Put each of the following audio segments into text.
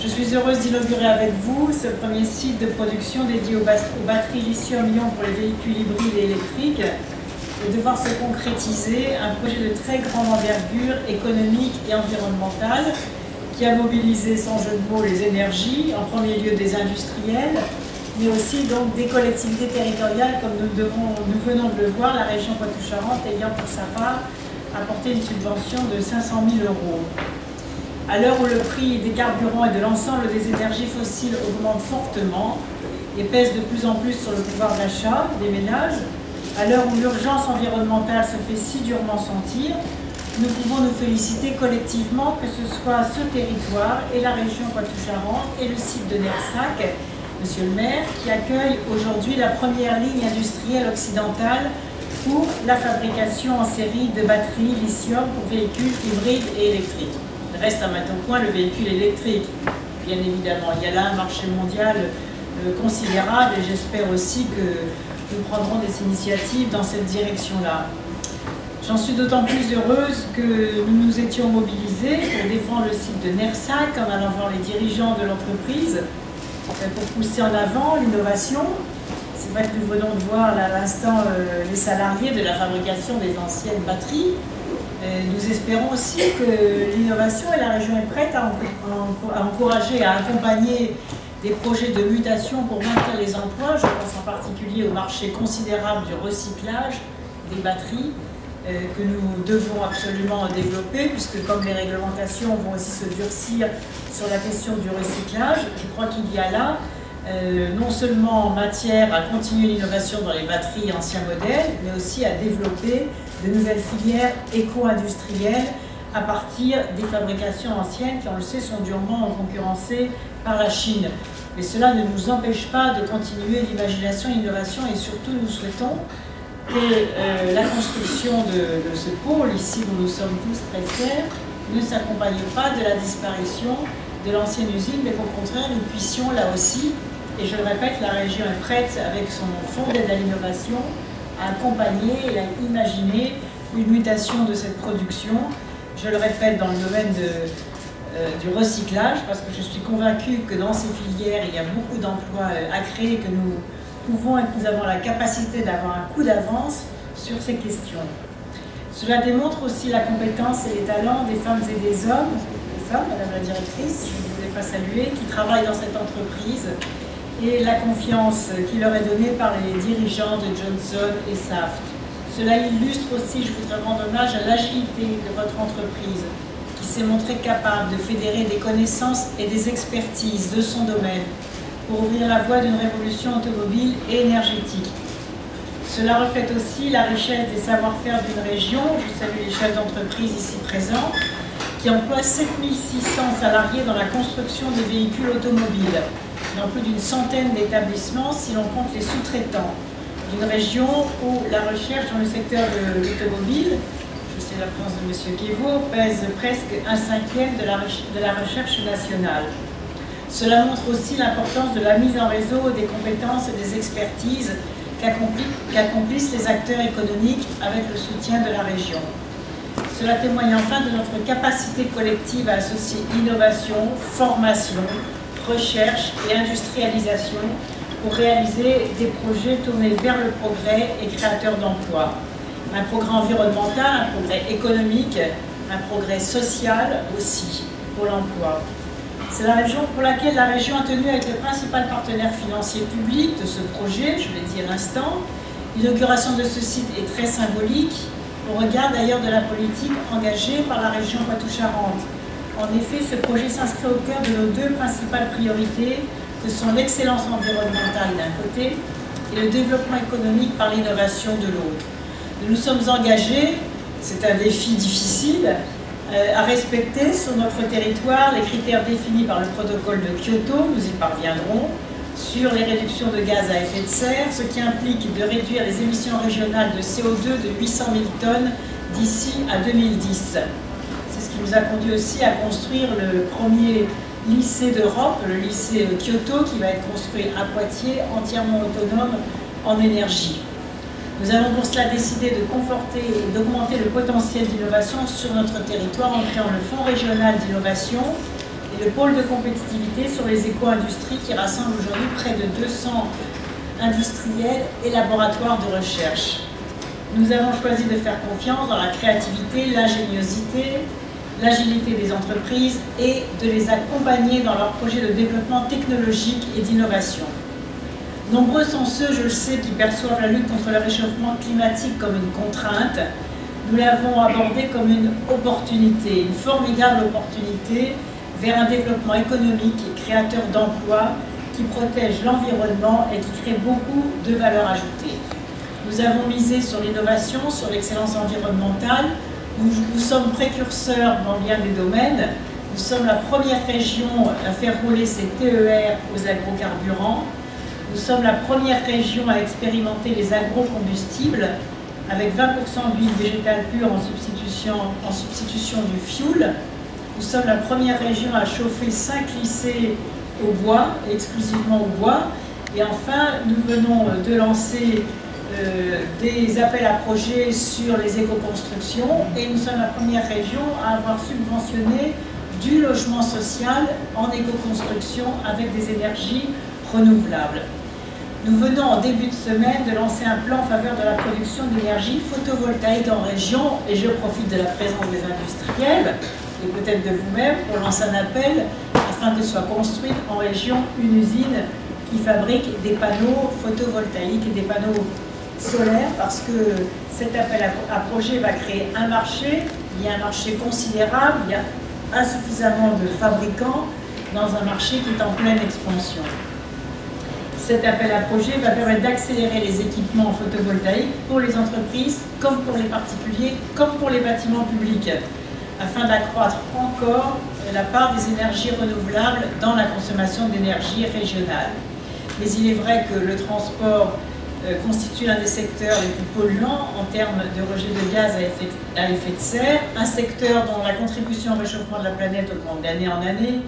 Je suis heureuse d'inaugurer avec vous ce premier site de production dédié aux batteries lithium-ion pour les véhicules hybrides et électriques et de voir se concrétiser un projet de très grande envergure économique et environnementale qui a mobilisé sans jeu de mots les énergies, en premier lieu des industriels, mais aussi donc des collectivités territoriales comme nous venons de le voir, la région Poitou-Charentes ayant pour sa part apporté une subvention de 500 000 €. À l'heure où le prix des carburants et de l'ensemble des énergies fossiles augmente fortement et pèse de plus en plus sur le pouvoir d'achat des ménages, à l'heure où l'urgence environnementale se fait si durement sentir, nous pouvons nous féliciter collectivement que ce soit ce territoire et la région Poitou-Charentes et le site de Nersac, Monsieur le maire, qui accueille aujourd'hui la première ligne industrielle occidentale pour la fabrication en série de batteries lithium pour véhicules hybrides et électriques. Reste à mettre au point le véhicule électrique, bien évidemment. Il y a là un marché mondial considérable et j'espère aussi que nous prendrons des initiatives dans cette direction-là. J'en suis d'autant plus heureuse que nous nous étions mobilisés pour défendre le site de Nersac en allant voir les dirigeants de l'entreprise pour pousser en avant l'innovation. C'est vrai que nous venons de voir là, à l'instant les salariés de la fabrication des anciennes batteries. Nous espérons aussi que l'innovation et la région est prête à encourager, à accompagner des projets de mutation pour maintenir les emplois. Je pense en particulier au marché considérable du recyclage des batteries que nous devons absolument développer, puisque comme les réglementations vont aussi se durcir sur la question du recyclage, je crois qu'il y a là non seulement matière à continuer l'innovation dans les batteries anciens modèles, mais aussi à développer de nouvelles filières éco-industrielles à partir des fabrications anciennes qui, on le sait, sont durement concurrencées par la Chine. Mais cela ne nous empêche pas de continuer l'imagination, l'innovation et surtout nous souhaitons que la construction de ce pôle, ici où nous sommes tous très fiers, ne s'accompagne pas de la disparition de l'ancienne usine, mais qu'au contraire nous puissions là aussi, et je le répète, la région est prête avec son fonds d'aide à l'innovation à accompagner et à imaginer une mutation de cette production, je le répète, dans le domaine du recyclage, parce que je suis convaincue que dans ces filières, il y a beaucoup d'emplois à créer, que nous pouvons et que nous avons la capacité d'avoir un coup d'avance sur ces questions. Cela démontre aussi la compétence et les talents des femmes et des hommes, Madame la directrice, je ne vous ai pas salué, qui travaillent dans cette entreprise, et la confiance qui leur est donnée par les dirigeants de Johnson et Saft. Cela illustre aussi, je voudrais rendre hommage à l'agilité de votre entreprise, qui s'est montrée capable de fédérer des connaissances et des expertises de son domaine pour ouvrir la voie d'une révolution automobile et énergétique. Cela reflète aussi la richesse des savoir-faire d'une région. Je salue les chefs d'entreprise ici présents, qui emploient 7600 salariés dans la construction des véhicules automobiles, dans plus d'une centaine d'établissements si l'on compte les sous-traitants, d'une région où la recherche dans le secteur de l'automobile, je sais la présence de M. Guévaux, pèse presque 1/5 de la recherche nationale. Cela montre aussi l'importance de la mise en réseau des compétences et des expertises qu'accomplissent les acteurs économiques avec le soutien de la région. Cela témoigne enfin de notre capacité collective à associer innovation, formation, recherche et industrialisation pour réaliser des projets tournés vers le progrès et créateurs d'emplois. Un progrès environnemental, un progrès économique, un progrès social aussi pour l'emploi. C'est la raison pour laquelle la région a tenu avec le principal partenaire financier public de ce projet, je l'ai dit à l'instant. L'inauguration de ce site est très symbolique, au regard d'ailleurs de la politique engagée par la région Poitou-Charentes. En effet, ce projet s'inscrit au cœur de nos deux principales priorités, que sont l'excellence environnementale d'un côté et le développement économique par l'innovation de l'autre. Nous nous sommes engagés, c'est un défi difficile, à respecter sur notre territoire les critères définis par le protocole de Kyoto, nous y parviendrons, sur les réductions de gaz à effet de serre, ce qui implique de réduire les émissions régionales de CO2 de 800 000 tonnes d'ici à 2010. C'est ce qui nous a conduit aussi à construire le premier lycée d'Europe, le lycée Kyoto, qui va être construit à Poitiers, entièrement autonome en énergie. Nous avons pour cela décidé de conforter et d'augmenter le potentiel d'innovation sur notre territoire en créant le Fonds régional d'innovation et le pôle de compétitivité sur les éco-industries qui rassemble aujourd'hui près de 200 industriels et laboratoires de recherche. Nous avons choisi de faire confiance dans la créativité, l'ingéniosité, l'agilité des entreprises et de les accompagner dans leurs projets de développement technologique et d'innovation. Nombreux sont ceux, je le sais, qui perçoivent la lutte contre le réchauffement climatique comme une contrainte. Nous l'avons abordée comme une opportunité, une formidable opportunité vers un développement économique et créateur d'emplois qui protège l'environnement et qui crée beaucoup de valeur ajoutée. Nous avons misé sur l'innovation, sur l'excellence environnementale. Nous sommes précurseurs dans bien des domaines. Nous sommes la première région à faire rouler ces TER aux agrocarburants. Nous sommes la première région à expérimenter les agrocombustibles avec 20% d'huile végétale pure en substitution du fioul. Nous sommes la première région à chauffer 5 lycées au bois, exclusivement au bois. Et enfin, nous venons de lancer des appels à projets sur les éco-constructions et nous sommes la première région à avoir subventionné du logement social en éco-construction avec des énergies renouvelables. Nous venons en début de semaine de lancer un plan en faveur de la production d'énergie photovoltaïque en région et je profite de la présence des industriels et peut-être de vous-même pour lancer un appel afin que soit construite en région une usine qui fabrique des panneaux photovoltaïques et des panneaux solaires parce que cet appel à projet va créer un marché, il y a un marché considérable, il y a insuffisamment de fabricants dans un marché qui est en pleine expansion. Cet appel à projet va permettre d'accélérer les équipements photovoltaïques pour les entreprises, comme pour les particuliers, comme pour les bâtiments publics, afin d'accroître encore la part des énergies renouvelables dans la consommation d'énergie régionale. Mais il est vrai que le transport constitue l'un des secteurs les plus polluants en termes de rejet de gaz à effet de serre, un secteur dont la contribution au réchauffement de la planète augmente d'année en année,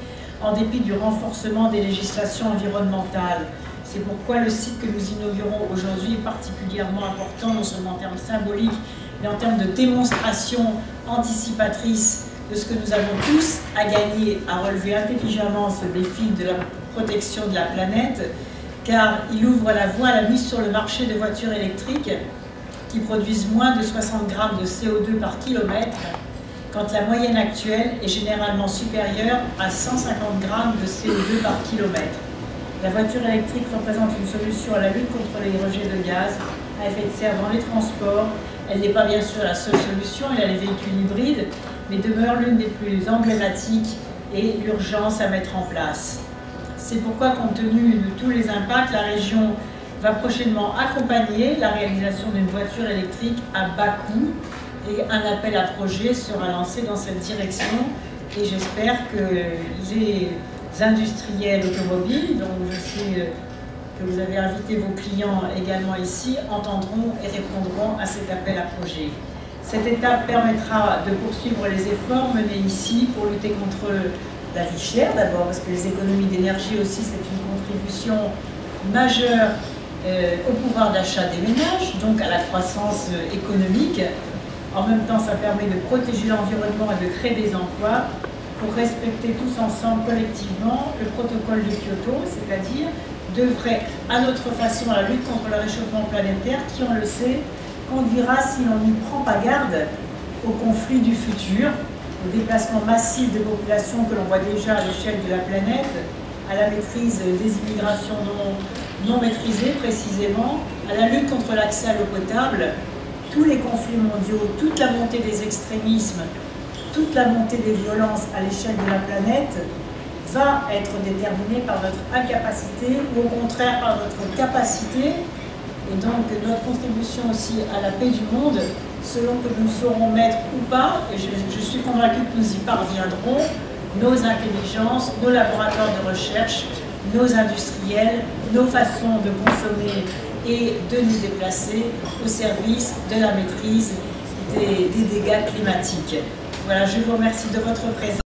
en dépit du renforcement des législations environnementales. C'est pourquoi le site que nous inaugurons aujourd'hui est particulièrement important, non seulement en termes symboliques, mais en termes de démonstration anticipatrice de ce que nous avons tous à gagner à relever intelligemment ce défi de la protection de la planète, car il ouvre la voie à la mise sur le marché de voitures électriques qui produisent moins de 60 grammes de CO2 par kilomètre, quand la moyenne actuelle est généralement supérieure à 150 grammes de CO2 par kilomètre. La voiture électrique représente une solution à la lutte contre les rejets de gaz à effet de serre dans les transports. Elle n'est pas bien sûr la seule solution, il y a les véhicules hybrides, mais demeure l'une des plus emblématiques et l'urgence à mettre en place. C'est pourquoi, compte tenu de tous les impacts, la région va prochainement accompagner la réalisation d'une voiture électrique à bas coût et un appel à projet sera lancé dans cette direction et j'espère que les industriels automobiles, dont je sais que vous avez invité vos clients également ici, entendront et répondront à cet appel à projet. Cette étape permettra de poursuivre les efforts menés ici pour lutter contre la vie chère d'abord, parce que les économies d'énergie aussi c'est une contribution majeure au pouvoir d'achat des ménages, donc à la croissance économique. En même temps, ça permet de protéger l'environnement et de créer des emplois pour respecter tous ensemble collectivement le protocole de Kyoto, c'est-à-dire d'œuvrer à notre façon à la lutte contre le réchauffement planétaire qui, on le sait, conduira, si l'on n'y prend pas garde, au conflit du futur, au déplacement massif de populations que l'on voit déjà à l'échelle de la planète, à la maîtrise des immigrations non maîtrisées précisément, à la lutte contre l'accès à l'eau potable, tous les conflits mondiaux, toute la montée des extrémismes, toute la montée des violences à l'échelle de la planète va être déterminée par notre incapacité ou au contraire par notre capacité et donc notre contribution aussi à la paix du monde selon que nous saurons mettre ou pas, et je suis convaincue que nous y parviendrons, nos intelligences, nos laboratoires de recherche, nos industriels, nos façons de consommer et de nous déplacer au service de la maîtrise des dégâts climatiques. Voilà, je vous remercie de votre présence.